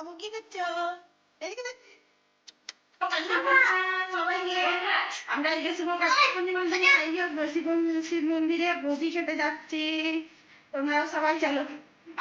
আপু কি করছো? এদিকে দেখ। আমরা শিব মন্দিরে বদি খেতে যাচ্ছি। তোমরা সবাই চলো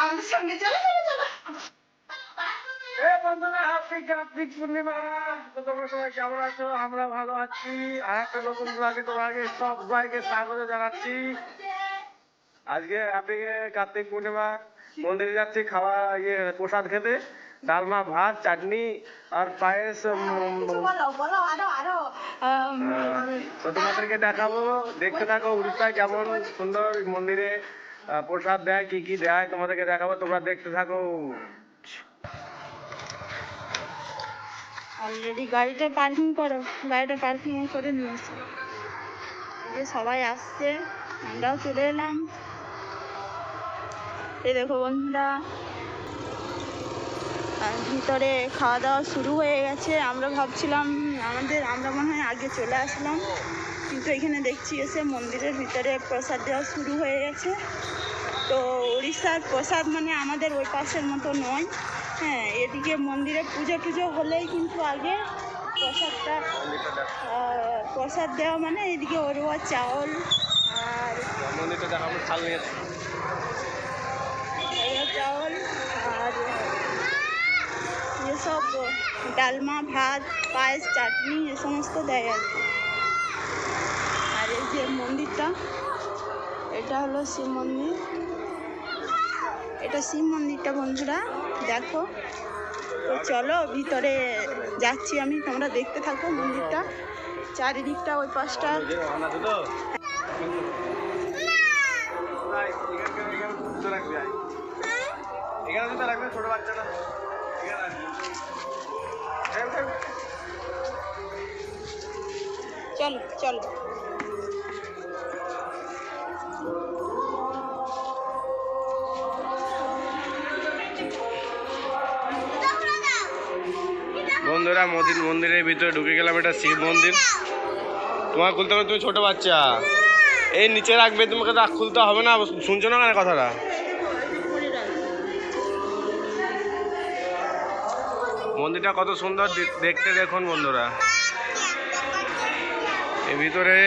আমাদের সঙ্গে, চলো চলো চলো। কার্তিক পূর্ণিমা, তোমরা সবাই কেমন আছো? আমরা ভালো আছি। আর একটা নতুন ব্লগে তোমাকে সবাইকে স্বাগত জানাচ্ছি। আজকে কার্তিক পূর্ণিমা, মন্দিরে যাচ্ছি খাওয়া প্রসাদ খেতে। ডালমা, ভাত, চাটনি আর পায়েস। তো তোমাদেরকে দেখাবো, দেখতে থাকো উড়িষ্যায় কেমন সুন্দর মন্দিরে প্রসাদ দেয়, কি কি দেয় তোমাদেরকে দেখাবো, তোমরা দেখতে থাকো। অলরেডি গাড়িটা পার্কিং করো, গাড়িটা পার্কিং করে নিয়েছি। যে সবাই আসছে, আমরাও চলে এলাম। এই দেখো বন্ধুরা, ভিতরে খাওয়া দাওয়া শুরু হয়ে গেছে। আমরা ভাবছিলাম আমরা মনে হয় আগে চলে আসলাম, কিন্তু এখানে দেখছি এসে মন্দিরের ভিতরে প্রসাদ দেওয়া শুরু হয়ে গেছে। তো উড়িষ্যার প্রসাদ মানে আমাদের ওই পাশের মতো নয়। হ্যাঁ, এদিকে মন্দিরে পুজো টুজো হলেই কিন্তু আগে প্রসাদ দেওয়া মানে এদিকে অরুয়া চাউল আর চাউল আর এসব ডালমা, ভাত, পায়েস, চাটনি এ সমস্ত দেয় আর কি। আর এই যে মন্দিরটা, এটা হলো শিব মন্দির। এটা শিব মন্দিরটা বন্ধুরা দেখো। তো চলো ভিতরে যাচ্ছি আমি, তোমরা দেখতে থাকো মন্দিরটা চারিদিকটা, ওই পাশটা। ছোট বাচ্চারা চলো চলো। বন্ধুরা মন্দিরের ভিতরে ঢুকে গেলাম। এটা শিব মন্দির। তোমার খুলতে হবে, তুমি ছোট বাচ্চা, এই নিচে রাখবে, তোমাকে তো খুলতে হবে না। শুনছো না কেন কথাটা? মন্দিরটা কত সুন্দর দেখতে দেখুন বন্ধুরা। এর ভিতরে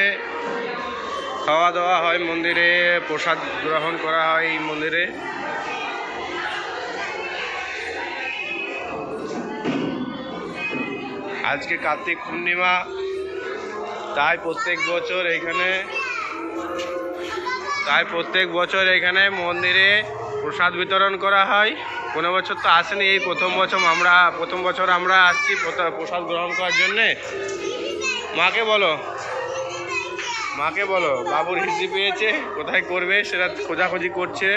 খাওয়া দাওয়া হয়, মন্দিরে প্রসাদ গ্রহণ করা হয় এই মন্দিরে। আজকে কার্তিক পূর্ণিমা, তাই প্রত্যেক বছর এখানে মন্দিরে প্রসাদ বিতরণ করা হয়। কোনো বছর তো আসেনি, এই প্রথম বছর আমরা আসছি প্রসাদ গ্রহণ করার জন্যে। মাকে বলো বাবুর হিসি পেয়েছে, কোথায় করবে সেটা খোঁজাখুঁজি করছে।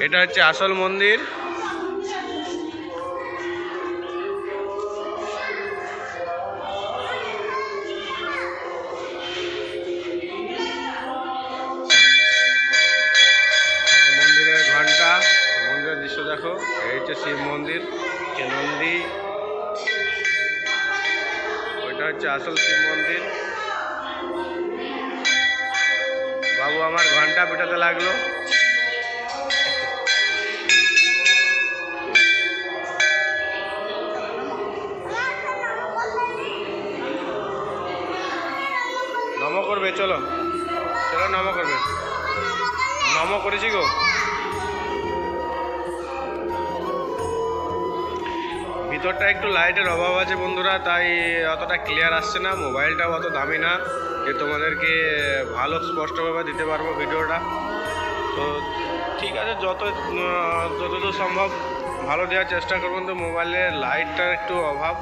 এটা হচ্ছে আসল মন্দির। মন্দিরের ঘন্টা, মন্দিরের দৃশ্য দেখো। এই হচ্ছে শিব মন্দির, নন্দী, ওইটা হচ্ছে আসল শিব মন্দির। বাবু আমার ঘন্টা পেটাতে লাগলো। নম করবে, চলো নম করবে। নম করেছি গো। ভিতরটা একটু লাইটের অভাব আছে বন্ধুরা, তাই অতটা ক্লিয়ার আসছে না। মোবাইলটাও অত দামি না যে তোমাদেরকে ভালো স্পষ্টভাবে দিতে পারবো ভিডিওটা। তো ঠিক আছে, যতদূর সম্ভব ভালো দেওয়ার চেষ্টা করবো, তো মোবাইলের লাইটটার একটু অভাব।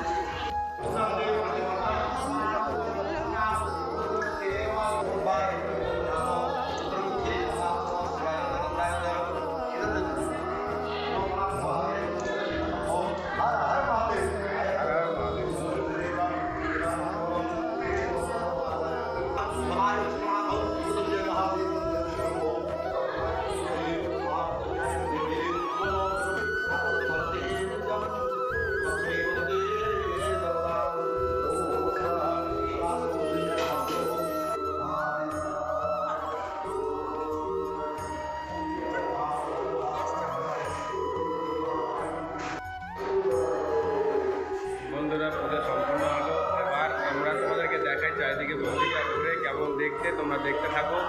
থাকো।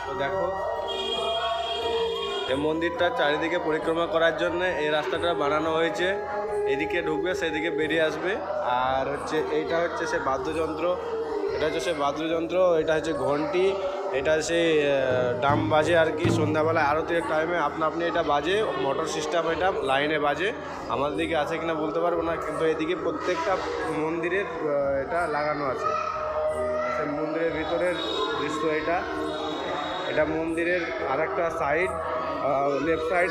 তো দেখো এই মন্দিরটা চারিদিকে পরিক্রমা করার জন্য এই রাস্তাটা বানানো হয়েছে। এদিকে ঢুকবে, সেদিকে বেরিয়ে আসবে। আর হচ্ছে এইটা হচ্ছে সে বাদ্যযন্ত্র, এটা হচ্ছে সে বাদ্যযন্ত্র, এটা হচ্ছে ঘন্টি, এটা সেই ডাম বাজে আর কি। সন্ধ্যাবেলা আরতির টাইমে আপনা আপনি এটা বাজে, মোটর সিস্টেম, এটা লাইনে বাজে। আমাদের দিকে আছে কিনা বলতে পারবো না, কিন্তু এদিকে প্রত্যেকটা মন্দিরের এটা লাগানো আছে। সে মন্দিরের ভিতরের দৃশ্য এটা। এটা মন্দিরের আর একটা সাইড, লেফট সাইড।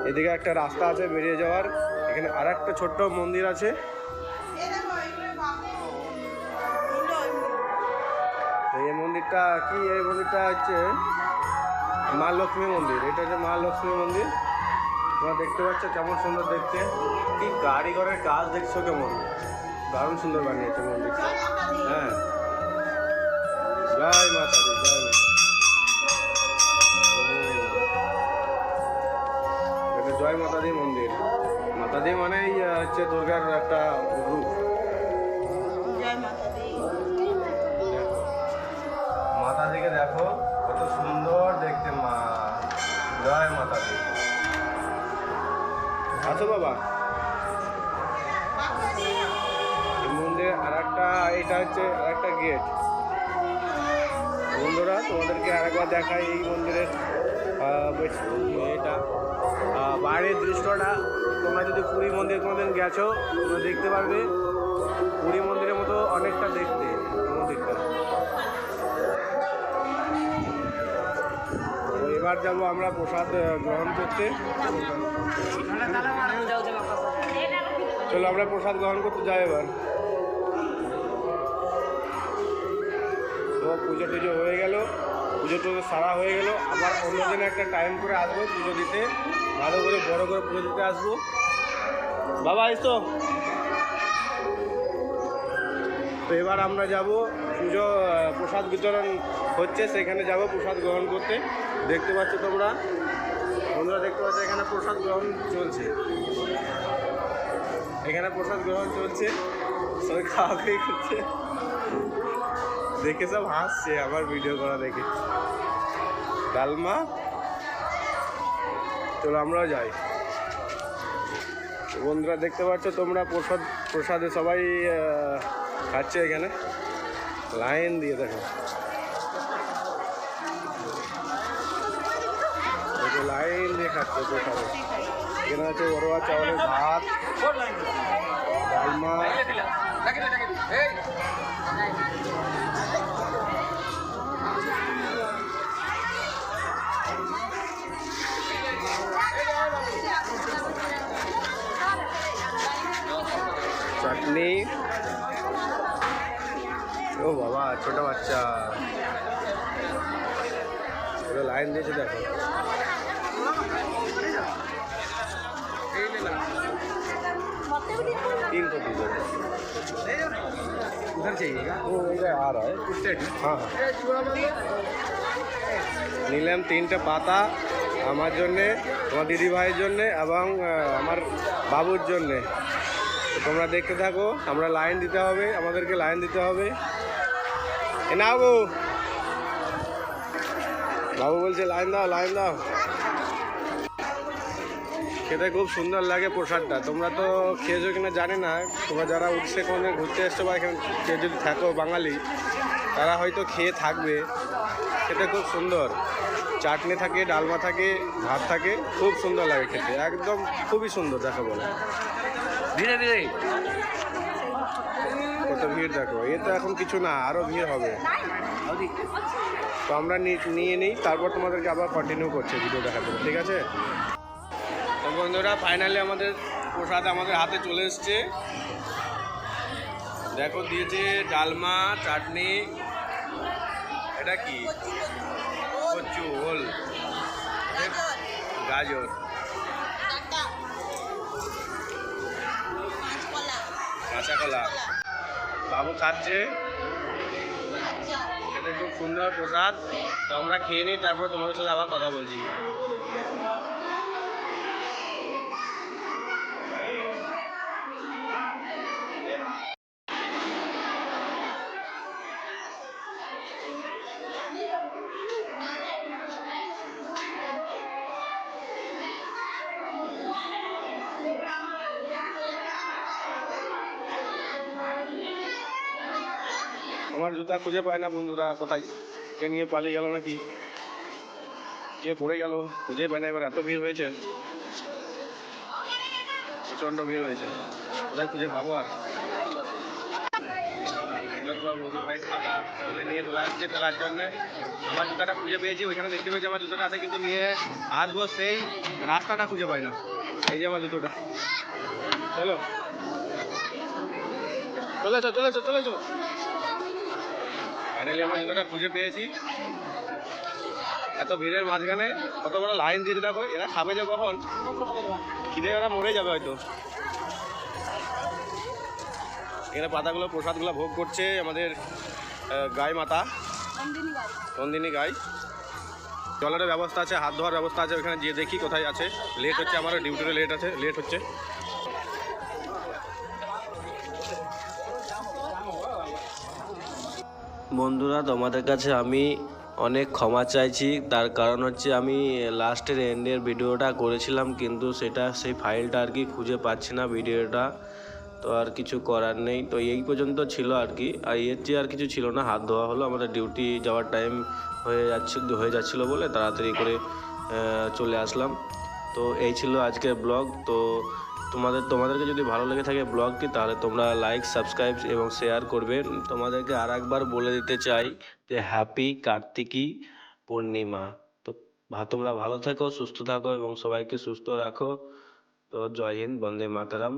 এদিকে একটা রাস্তা আছে বেরিয়ে যাওয়ার। এখানে আর একটা ছোট্ট মন্দির আছে। এই মন্দিরটা কি? এই মন্দিরটা হচ্ছে মা লক্ষ্মী মন্দির। এটা হচ্ছে মা লক্ষ্মী মন্দির। তোমরা দেখতে পাচ্ছ কেমন সুন্দর দেখতে। কি কারিগরের কাজ দেখছো কেমন, দারুণ সুন্দর বানিয়েছে মন্দিরটা। হ্যাঁ, জয় মাতা দি, জয় মাতা। এটা জয় মাতা দি মন্দির। মাতা দি মানেই হচ্ছে দুর্গার একটা রূপ। জয় মাতা দি। মাতা দিকে দেখো কত সুন্দর দেখতে মা। জয় মাতা দি। আছো বাবা। মন্দিরে আর একটা, এটা হচ্ছে আর একটা গেট। বন্ধুরা তোমাদেরকে আরেকবার দেখাই এই মন্দিরের এটা বাইরের দৃশ্যটা। তোমরা যদি পুরী মন্দির কোনোদিন গেছো তোমরা দেখতে পারবে পুরী মন্দিরের মতো অনেকটা দেখতে মন্দিরটা। তো এবার যাবো আমরা প্রসাদ গ্রহণ করতে। চলো আমরা প্রসাদ গ্রহণ করতে যাই এবার। তো পুজো টুজো হয়ে গেল, পুজো টুজো সারা হয়ে গেল। আবার অন্যদিন একটা টাইম করে আসবো পুজো দিতে, ভালো করে বড় করে পুজো দিতে আসবো। বাবা এসো। তো এবার আমরা যাব পুজো, প্রসাদ বিতরণ হচ্ছে সেখানে যাব প্রসাদ গ্রহণ করতে। দেখতে পাচ্ছ তোমরা, বন্ধুরা দেখতে পাচ্ছ এখানে প্রসাদ গ্রহণ চলছে। এখানে প্রসাদ গ্রহণ চলছে, সবাই খাওয়া খাওয়ি করছে। দেখে সব হাসছে আমার ভিডিও করা দেখে। ডালমা। চলো আমরাও যাই। বন্ধুরা দেখতে পাচ্ছ তোমরা প্রসাদে সবাই খাচ্ছে এখানে লাইন দিয়ে। দেখো লাইন দিয়ে খাচ্ছে প্রসাদে। এখানে আছে বড়োয়া চাউলের ভাত, ডালমা, চাটনি। ও বাবা, ছোট বাচ্চা লাইন দিয়েছে দেখো। तीन को दीजिए। उधर चाहिएगा वो इधर आ रहा है उस साइड। हाँ हाँ নিলাম 3টে পাতা আমার জন্যে, তোমার দিদি ভাইয়ের জন্যে এবং আমার বাবুর জন্যে। তোমরা দেখতে থাকো। আমরা লাইন দিতে হবে, আমাদেরকে লাইন দিতে হবে। এ নাও গো, বাবু বলছে লাইন দাও লাইন দাও। খেতে খুব সুন্দর লাগে প্রসাদটা। তোমরা তো খেয়েছো কিনা জানি না, তোমরা যারা উৎসে কোনো ঘুরতে এসছো বা এখানে কেউ যদি থাকো বাঙালি, তারা হয়তো খেয়ে থাকবে। খেতে খুব সুন্দর, চাটনি থাকে, ডালমা থাকে, ভাত থাকে, খুব সুন্দর লাগে খেতে, একদম খুবই সুন্দর। দেখো বলে ধীরে ধীরে কত ভিড় দেখো। এ তো এখন কিছু না, আরও ভিড় হবে। তো আমরা নিয়ে নিই, তারপর তোমাদেরকে আবার কন্টিনিউ করছে ভিডিও দেখার জন্য, ঠিক আছে? তো বন্ধুরা ফাইনালি আমাদের প্রসাদ আমাদের হাতে চলে এসছে। দেখো দিয়েছে ডালমা, চাটনি, এটা কি কচু, ওল, গাজর, কাঁচা কলা। বাবু খাচ্ছে, এটা খুব সুন্দর প্রসাদ। তো আমরা খেয়ে নিই, তারপর তোমাদের সাথে আবার কথা বলছি। আমার জুতা খুঁজে পায় না বন্ধুরা, কোথায় কে নিয়ে পালিয়ে গেল নাকি কে পড়ে গেল খুঁজে পায় না। এবার এত ভিড় হয়েছে, প্রচন্ড ভিড় হয়েছে, কোথায় খুঁজে পাবো আর। নিয়ে চলে আসছে খেলার জন্য। আমার জুতাটা খুঁজে পেয়েছি, ওইখানে দেখতে পেয়েছি আমার জুতোটা আছে, কিন্তু নিয়ে আসবো সেই রাস্তাটা খুঁজে পাই না। এই যে আমার জুতোটা, চলো চলেছো চলেছো চলেছো। ফাইনালি আমার জুতোটা খুঁজে পেয়েছি। এত ভিড়ের মাঝখানে কত বড় লাইন দিয়ে দেখো, এরা খাবে যে কখন, খিদে ওরা মরে যাবে হয়তো। এখানে পাতাগুলো প্রসাদগুলো ভোগ করছে আমাদের গাই মাতা, নন্দিনী গাই। জলের ব্যবস্থা আছে, হাত ধোয়ার ব্যবস্থা আছে, ওইখানে গিয়ে দেখি কোথায় আছে। লেট হচ্ছে, আমারও ডিউটিতে লেট হচ্ছে। বন্ধুরা, তোমাদের কাছে আমি অনেক ক্ষমা চাইছি। তার কারণ হচ্ছে আমি লাস্টের এন্ডের ভিডিওটা করেছিলাম, কিন্তু সেই ফাইলটা আর কি খুঁজে পাচ্ছি না ভিডিওটা। তো আর কিছু করার নেই, তো এই পর্যন্ত ছিল আর কি। আর এর চেয়ে আর কিছু ছিল না, হাত ধোয়া হলো। আমাদের ডিউটি যাওয়ার টাইম হয়ে যাচ্ছিলো বলে তাড়াতাড়ি করে চলে আসলাম। তো এই ছিল আজকের ব্লগ। তো তোমাদেরকে যদি ভালো লেগে থাকে ব্লগটি, তাহলে তোমরা লাইক, সাবস্ক্রাইব এবং শেয়ার করবে। তোমাদেরকে আর একবার বলে দিতে চাই যে হ্যাপি কার্তিকী পূর্ণিমা। তো তোমরা ভালো থাকো, সুস্থ থাকো এবং সবাইকে সুস্থ রাখো। তো জয় হিন্দ, বন্দে মাতরম।